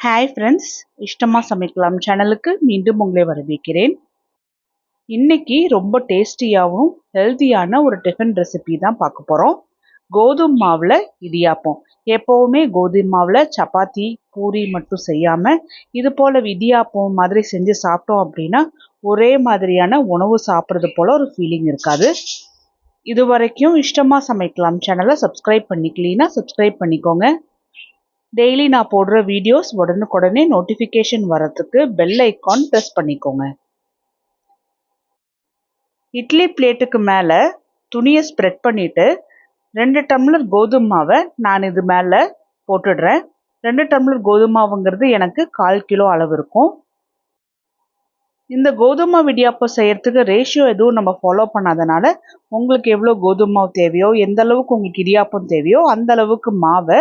Hi friends, இஷ்டமாக சமைக்கலாம் சேனலுக்கு மீண்டும் உங்களை வரவேற்கிறேன். இன்னைக்கு ரொம்ப டேஸ்டியாகவும் ஹெல்த்தியான ஒரு டிஃபன் ரெசிபி தான் பார்க்க போகிறோம். கோதுமை மாவில் இடியாப்பம். எப்போவுமே கோதுமை மாவில் சப்பாத்தி பூரி மட்டும் செய்யாமல் இது போல் இடியாப்பம் மாதிரி செஞ்சு சாப்பிட்டோம் அப்படின்னா ஒரே மாதிரியான உணவு சாப்பிட்றது போல் ஒரு ஃபீலிங் இருக்காது. இது வரைக்கும் இஷ்டமாக சமைக்கலாம் சேனலை சப்ஸ்கிரைப் பண்ணிக்கலீன்னா சப்ஸ்கிரைப் பண்ணிக்கோங்க. டெய்லி நான் போடுற வீடியோஸ் உடனுக்குடனே நோட்டிஃபிகேஷன் வரதுக்கு பெல் ஐக்கான் ப்ரெஸ் பண்ணிக்கோங்க. இட்லி பிளேட்டுக்கு மேலே துணியை ஸ்ப்ரெட் பண்ணிவிட்டு 2 டம்ளர் கோதுமை மாவை நான் இது மேலே போட்டுடுறேன். 2 டம்ளர் கோதுமை மாவுங்கிறது எனக்கு 1/4 கிலோ அளவு இருக்கும். இந்த கோதுமை இடியாப்பம் செய்யறதுக்கு ரேஷியோ எதுவும் நம்ம ஃபாலோ பண்ணாதனால உங்களுக்கு எவ்வளோ கோதுமை மாவு தேவையோ, எந்த அளவுக்கு உங்களுக்கு இடியாப்பம் தேவையோ அந்த அளவுக்கு மாவை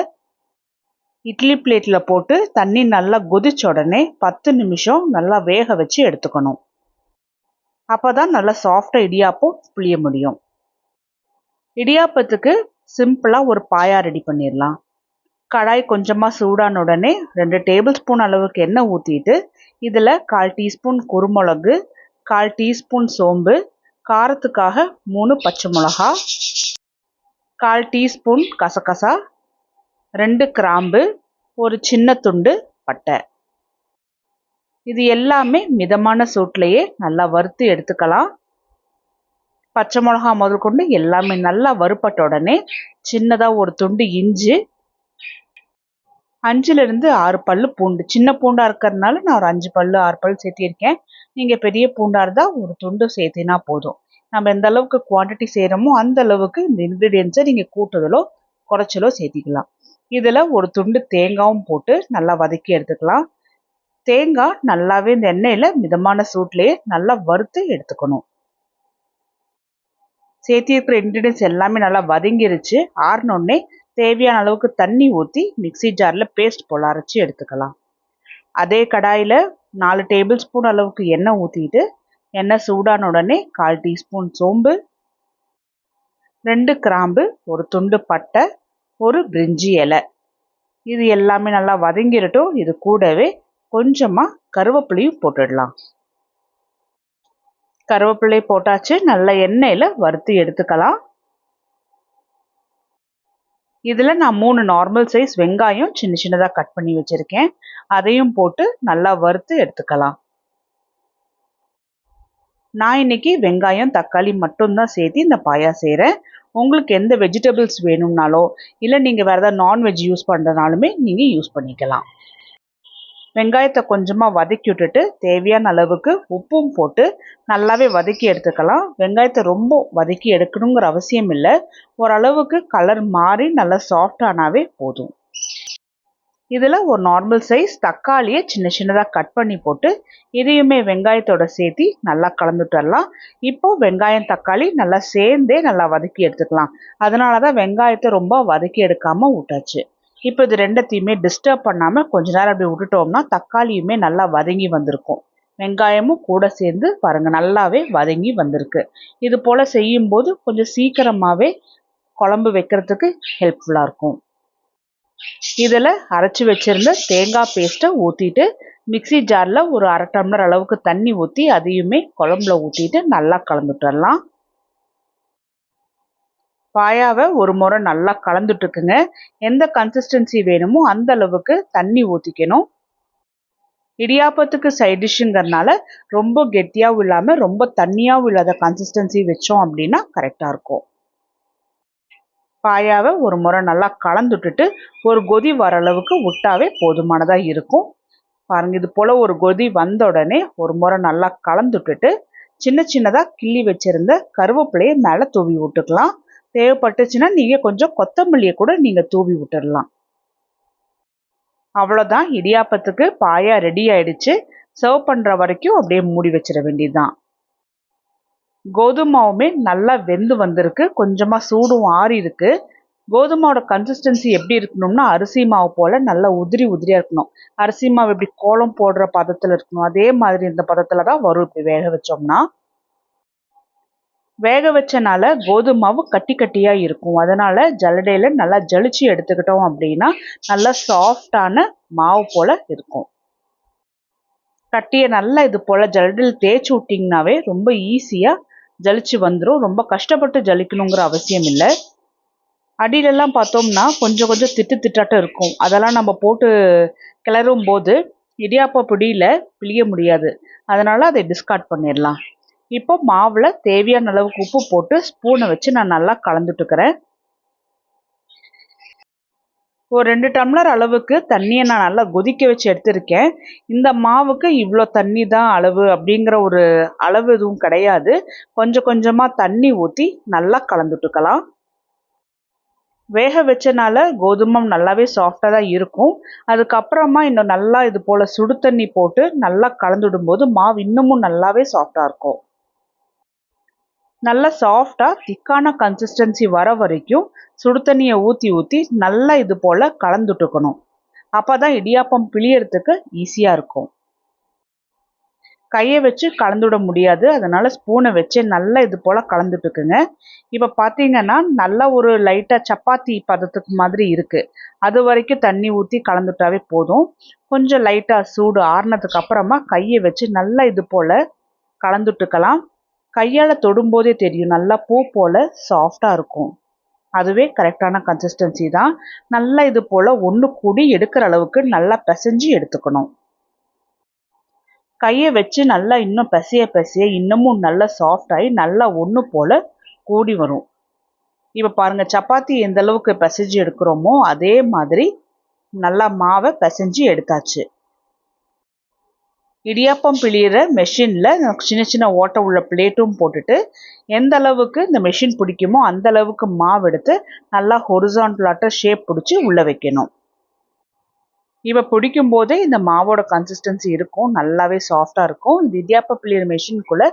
இட்லி பிளேட்டில் போட்டு தண்ணி நல்லா கொதிச்ச உடனே 10 நிமிஷம் நல்லா வேக வச்சு எடுத்துக்கணும். அப்போ தான் நல்லா சாஃப்டாக இடியாப்பம் புளிய முடியும். இடியாப்பத்துக்கு சிம்பிளாக ஒரு பாயா ரெடி பண்ணிடலாம். கடாய் கொஞ்சமாக சூடான உடனே 2 டேபிள் ஸ்பூன் அளவுக்கு எண்ணெய் ஊற்றிட்டு இதில் 1/4 டீஸ்பூன் குருமிளகு, 1/4 டீஸ்பூன் சோம்பு, காரத்துக்காக 3 பச்சை மிளகா, 1/4 டீஸ்பூன் கசகசா, 2 கிராம்பு, ஒரு சின்ன துண்டு பட்டை. இது எல்லாமே மிதமான சூட்லேயே நல்லா வறுத்து எடுத்துக்கலாம். பச்சை மிளகா முதல் கொண்டு எல்லாமே நல்லா வறுப்பட்ட உடனே சின்னதாக ஒரு துண்டு இஞ்சி, 5லிருந்து 6 பல்லு பூண்டு. சின்ன பூண்டாக இருக்கிறதுனால நான் ஒரு 5 பல்லு 6 பல் சேர்த்திருக்கேன். நீங்கள் பெரிய பூண்டாக இருந்தால் ஒரு துண்டு சேர்த்தினா போதும். நம்ம எந்த அளவுக்கு குவான்டிட்டி செய்கிறோமோ அந்த அளவுக்கு இந்த இன்க்ரீடியன்ஸை நீங்கள் கூட்டுதலோ குறைச்சலோ சேர்த்திக்கலாம். இதில் ஒரு துண்டு தேங்காயும் போட்டு நல்லா வதக்கி எடுத்துக்கலாம். தேங்காய் நல்லாவே இந்த எண்ணெயில் மிதமான சூட்லேயே நல்லா வறுத்து எடுத்துக்கணும். சேர்த்திருக்கிற இன்க்ரீடியன்ஸ் எல்லாமே நல்லா வதங்கிருச்சு. ஆறினோடனே தேவையான அளவுக்கு தண்ணி ஊற்றி மிக்சி ஜாரில் பேஸ்ட் போல் அரைச்சி எடுத்துக்கலாம். அதே கடாயில் 4 டேபிள் ஸ்பூன் அளவுக்கு எண்ணெய் ஊற்றிட்டு எண்ணெய் சூடான உடனே 1/4 டீஸ்பூன் சோம்பு, 2 கிராம்பு, ஒரு துண்டு பட்டை, ஒரு பிரிஞ்சி இலை, இது எல்லாமே நல்லா வதங்கிடட்டும். இது கூடவே கொஞ்சமாக கருவேப்பிலையும் போட்டுடலாம். கருவேப்பிலை போட்டாச்சு. நல்ல எண்ணெயில் வறுத்து எடுத்துக்கலாம். இதில் நான் 3 நார்மல் சைஸ் வெங்காயம் சின்ன சின்னதாக கட் பண்ணி வச்சுருக்கேன். அதையும் போட்டு நல்லா வறுத்து எடுத்துக்கலாம். நான் இன்னைக்கு வெங்காயம் தக்காளி மட்டும்தான் சேர்த்து இந்த பாயா செய்கிறேன். உங்களுக்கு எந்த வெஜிடபிள்ஸ் வேணும்னாலோ இல்லை நீங்கள் வேறு ஏதாவது நான்வெஜ் யூஸ் பண்ணுறதுனாலுமே நீங்கள் யூஸ் பண்ணிக்கலாம். வெங்காயத்தை கொஞ்சமாக வதக்கி விட்டுட்டு தேவையான அளவுக்கு உப்பும் போட்டு நல்லாவே வதக்கி எடுத்துக்கலாம். வெங்காயத்தை ரொம்ப வதக்கி எடுக்கணுங்கிற அவசியம் இல்லை. ஓரளவுக்கு கலர் மாறி நல்லா சாஃப்டானாவே போதும். இதில் ஒரு நார்மல் சைஸ் தக்காளியை சின்ன சின்னதாக கட் பண்ணி போட்டு இதையுமே வெங்காயத்தோட சேர்த்து நல்லா கலந்துட்டு வரலாம். இப்போது வெங்காயம் தக்காளி நல்லா சேர்ந்தே நல்லா வதக்கி எடுத்துக்கலாம். அதனால தான் வெங்காயத்தை ரொம்ப வதக்கி எடுக்காமல் விட்டாச்சு. இப்போ இது ரெண்டத்தையுமே டிஸ்டர்ப் பண்ணாமல் கொஞ்ச நேரம் அப்படி விட்டுட்டோம்னா தக்காளியுமே நல்லா வதங்கி வந்திருக்கும். வெங்காயமும் கூட சேர்ந்து பாருங்கள் நல்லாவே வதங்கி வந்திருக்கு. இது போல் செய்யும்போது கொஞ்சம் சீக்கிரமாகவே குழம்பு வைக்கிறதுக்கு ஹெல்ப்ஃபுல்லாக இருக்கும். இதில் அரைச்சி வச்சுருந்த தேங்காய் பேஸ்ட்டை ஊற்றிட்டு மிக்சி ஜாரில் ஒரு 1/2 டம்ளர் அளவுக்கு தண்ணி ஊற்றி அதையுமே குழம்புல ஊற்றிட்டு நல்லா கலந்துட்டு வரலாம். பாயாவை ஒரு முறை நல்லா கலந்துட்டுருக்குங்க. எந்த கன்சிஸ்டன்சி வேணுமோ அந்த அளவுக்கு தண்ணி ஊற்றிக்கணும். இடியாப்பத்துக்கு சைட் டிஷ்ஷுங்கிறதுனால ரொம்ப கெட்டியாகவும் இல்லாமல் ரொம்ப தண்ணியாகவும் இல்லாத கன்சிஸ்டன்சி வச்சோம் அப்படின்னா கரெக்டாக இருக்கும். பாயாவை ஒரு முறை நல்லா கலந்துட்டுட்டு ஒரு கொதி வர அளவுக்கு விட்டாவே போதுமானதாக இருக்கும். பாருங்கள், இது போல் ஒரு கொதி வந்த உடனே ஒரு முறை நல்லா கலந்துட்டுட்டு சின்ன சின்னதாக கிள்ளி வச்சுருந்த கருவேப்பிலையை மேலே தூவி விட்டுக்கலாம். தேவைப்பட்டுச்சுன்னா நீங்கள் கொஞ்சம் கொத்தமல்லியை கூட நீங்கள் தூவி விட்டுடலாம். அவ்வளோதான், இடியாப்பத்துக்கு பாயா ரெடி ஆயிடுச்சு. சர்வ் பண்ணுற வரைக்கும் அப்படியே மூடி வச்சிட வேண்டியதுதான். கோதுமை மாவுமே நல்லா வெந்து வந்திருக்கு. கொஞ்சமாக சூடும் ஆறி இருக்கு. கோதுமாவோட கன்சிஸ்டன்சி எப்படி இருக்கணும்னா அரிசி மாவு போல் நல்லா உதிரி உதிரியாக இருக்கணும். அரிசி மாவு எப்படி கோலம் போடுற பதத்தில் இருக்கணும் அதே மாதிரி இந்த பதத்தில் தான் வரும் இப்படி வேக வச்சோம்னா. வேக வச்சனால கோதுமை மாவு கட்டி கட்டியாக இருக்கும். அதனால் ஜல்லடையில் நல்லா ஜலிச்சு எடுத்துக்கிட்டோம் அப்படின்னா நல்லா சாஃப்டான மாவு போல் இருக்கும். கட்டியை நல்லா இது போல் ஜல்லடையில் தேய்ச்சி விட்டிங்கனாவே ரொம்ப ஈஸியாக ஜலிச்சு வந்துடும். ரொம்ப கஷ்டப்பட்டு ஜலிக்கணுங்கிற அவசியம் இல்லை. அடியிலெல்லாம் பார்த்தோம்னா கொஞ்சம் கொஞ்சம் திட்டாட்டம் இருக்கும். அதெல்லாம் நம்ம போட்டு கிளறும் போது இடியாப்ப பிடியில் பிழிய முடியாது. அதனால் அதை டிஸ்கார்ட் பண்ணிடலாம். இப்போ மாவில் தேவையான அளவுக்கு உப்பு போட்டு ஸ்பூனை வச்சு நான் நல்லா கலந்துட்டுக்கிறேன். ஒரு 2 டம்ளர் அளவுக்கு தண்ணியை நான் நல்லா கொதிக்க வச்சு எடுத்திருக்கேன். இந்த மாவுக்கு இவ்வளோ தண்ணி தான் அளவு அப்படிங்கிற ஒரு அளவு எதுவும் கிடையாது. கொஞ்சம் கொஞ்சமாக தண்ணி ஊற்றி நல்லா கலந்துட்டுக்கலாம். வேக வச்சனால கோதுமை நல்லாவே சாஃப்டாக தான் இருக்கும். அதுக்கப்புறமா இன்னும் நல்லா இது போல் சுடு தண்ணி போட்டு நல்லா கலந்துடும்போது மாவு இன்னமும் நல்லாவே சாஃப்டாக இருக்கும். நல்லா சாஃப்டாக திக்கான கன்சிஸ்டன்சி வர வரைக்கும் சுடு தண்ணியை ஊற்றி ஊற்றி நல்லா இது போல் கலந்துட்டுக்கணும். அப்போ தான் இடியாப்பம் பிழியறதுக்கு ஈஸியாக இருக்கும். கையை வச்சு கலந்துவிட முடியாது. அதனால் ஸ்பூனை வச்சு நல்லா இது போல் கலந்துட்டுக்குங்க. இப்போ பார்த்தீங்கன்னா நல்லா ஒரு லைட்டாக சப்பாத்தி பதத்துக்கு மாதிரி இருக்குது. அது வரைக்கும் தண்ணி ஊற்றி கலந்துட்டாவே போதும். கொஞ்சம் லைட்டாக சூடு ஆறுனதுக்கு அப்புறமா கையை வச்சு நல்லா இது போல் கலந்துட்டுக்கலாம். கையால் தொடும்போதே தெரியும் நல்லா பூ போல் சாஃப்டாக இருக்கும். அதுவே கரெக்டான கன்சிஸ்டன்சி தான். நல்லா இது போல் ஒன்று கூடி எடுக்கிற அளவுக்கு நல்லா பிசைஞ்சு எடுத்துக்கணும். கையை வச்சு நல்லா இன்னும் பிசைய இன்னமும் நல்லா சாஃப்டாகி நல்லா ஒன்று போல் கூடி வரும். இப்போ பாருங்கள், சப்பாத்தி எந்த அளவுக்கு பிசைஞ்சு எடுக்கிறோமோ அதே மாதிரி நல்லா மாவை பிசைஞ்சு எடுத்தாச்சு. இடியாப்பம் பிழியிற மெஷினில் சின்ன சின்ன ஓட்டை உள்ள பிளேட்டும் போட்டுட்டு எந்த அளவுக்கு இந்த மெஷின் பிடிக்குமோ அந்த அளவுக்கு மாவு எடுத்து நல்லா ஹொரிசான்டலாட்ட ஷேப் பிடிச்சி உள்ளே வைக்கணும். இப்போ பிடிக்கும் போதே இந்த மாவோட கன்சிஸ்டன்சி இருக்கும். நல்லாவே சாஃப்டாக இருக்கும். இந்த இடியாப்பம் பிழியிற மெஷினுக்குள்ளே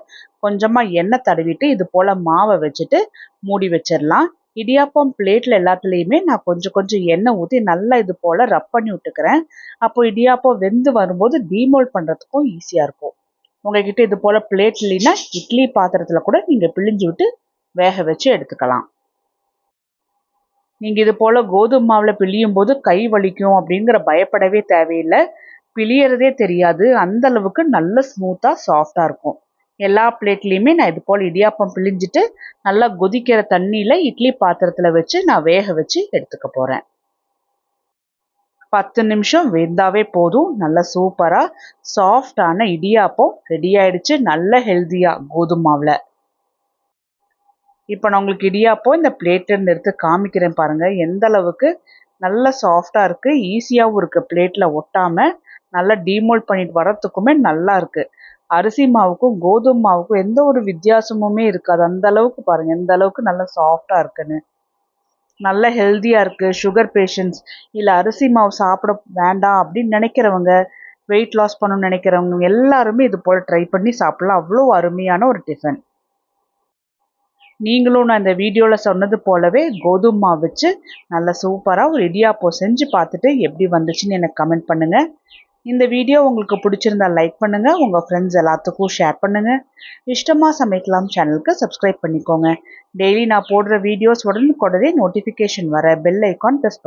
கொஞ்சமாக எண்ணெய் தடவிட்டு இது போல் மாவை வச்சுட்டு மூடி வச்சிடலாம். இடியாப்பம் பிளேட்டில் எல்லாத்துலேயுமே நான் கொஞ்சம் கொஞ்சம் எண்ணெய் ஊற்றி நல்லா இது போல் ரப் பண்ணி விட்டுக்கிறேன். அப்போது இடியாப்பம் வெந்து வரும்போது டீமோல்ட் பண்ணுறதுக்கும் ஈஸியாக இருக்கும். உங்கள்கிட்ட இது போல் பிளேட் இல்லைன்னா இட்லி பாத்திரத்தில் கூட நீங்கள் பிழிஞ்சு விட்டு வேக வச்சு எடுத்துக்கலாம். நீங்கள் இது போல் கோதுமை மாவில் பிழியும் போது கை வலிக்கும் அப்படிங்கிற பயப்படவே தேவையில்லை. பிழியறதே தெரியாது. அந்த அளவுக்கு நல்ல ஸ்மூத்தாக சாஃப்டாக இருக்கும். எல்லா பிளேட்லேயுமே நான் இது போல் இடியாப்பம் பிழிஞ்சிட்டு நல்லா கொதிக்கிற தண்ணியில் இட்லி பாத்திரத்தில் வச்சு நான் வேக வச்சு எடுத்துக்க போகிறேன். 10 நிமிஷம் வெந்தாவே போதும். நல்ல சூப்பராக சாஃப்டான இடியாப்பம் ரெடி ஆயிடுச்சு. நல்ல ஹெல்த்தியாக கோதுமை மாவில். இப்போ நான் உங்களுக்கு இடியாப்பம் இந்த பிளேட்டில் எடுத்து காமிக்கிறேன் பாருங்கள். எந்த அளவுக்கு நல்ல சாஃப்டாக இருக்குது. ஈஸியாகவும் இருக்குது. பிளேட்டில் ஒட்டாமல் நல்லா டீமோல்ட் பண்ணிட்டு வரத்துக்குமே நல்லா இருக்குது. அரிசி மாவுக்கும் கோதுமை மாவுக்கும் எந்த ஒரு வித்தியாசமுமே இருக்காது. அந்த அளவுக்கு பாருங்கள் எந்த அளவுக்கு நல்லா சாஃப்டாக இருக்குன்னு. நல்ல ஹெல்த்தியாக இருக்குது. சுகர் பேஷண்ட்ஸ் இல்லை அரிசி மாவு சாப்பிட வேண்டாம் அப்படின்னு நினைக்கிறவங்க, வெயிட் லாஸ் பண்ணணும்னு நினைக்கிறவங்க எல்லாருமே இது போல் ட்ரை பண்ணி சாப்பிட்லாம். அவ்வளோ அருமையான ஒரு டிஃபன். நீங்களும் நான் இந்த வீடியோவில் சொன்னது போலவே கோதுமை மாவு வச்சு நல்லா சூப்பராக ஒரு இடியாப்பம் செஞ்சு பார்த்துட்டு எப்படி வந்துச்சுன்னு எனக்கு கமெண்ட் பண்ணுங்கள். இந்த வீடியோ உங்களுக்கு பிடிச்சிருந்தா லைக் பண்ணுங்கள். உங்கள் ஃப்ரெண்ட்ஸ் எல்லாத்துக்கும் ஷேர் பண்ணுங்கள். இஷ்டமாக சமைக்கலாம் சேனலுக்கு சப்ஸ்கிரைப் பண்ணிக்கோங்க. டெய்லி நான் போடுற வீடியோஸ் உடனுக்குடனே நோட்டிஃபிகேஷன் வர பெல் ஐக்கான் ப்ரெஸ்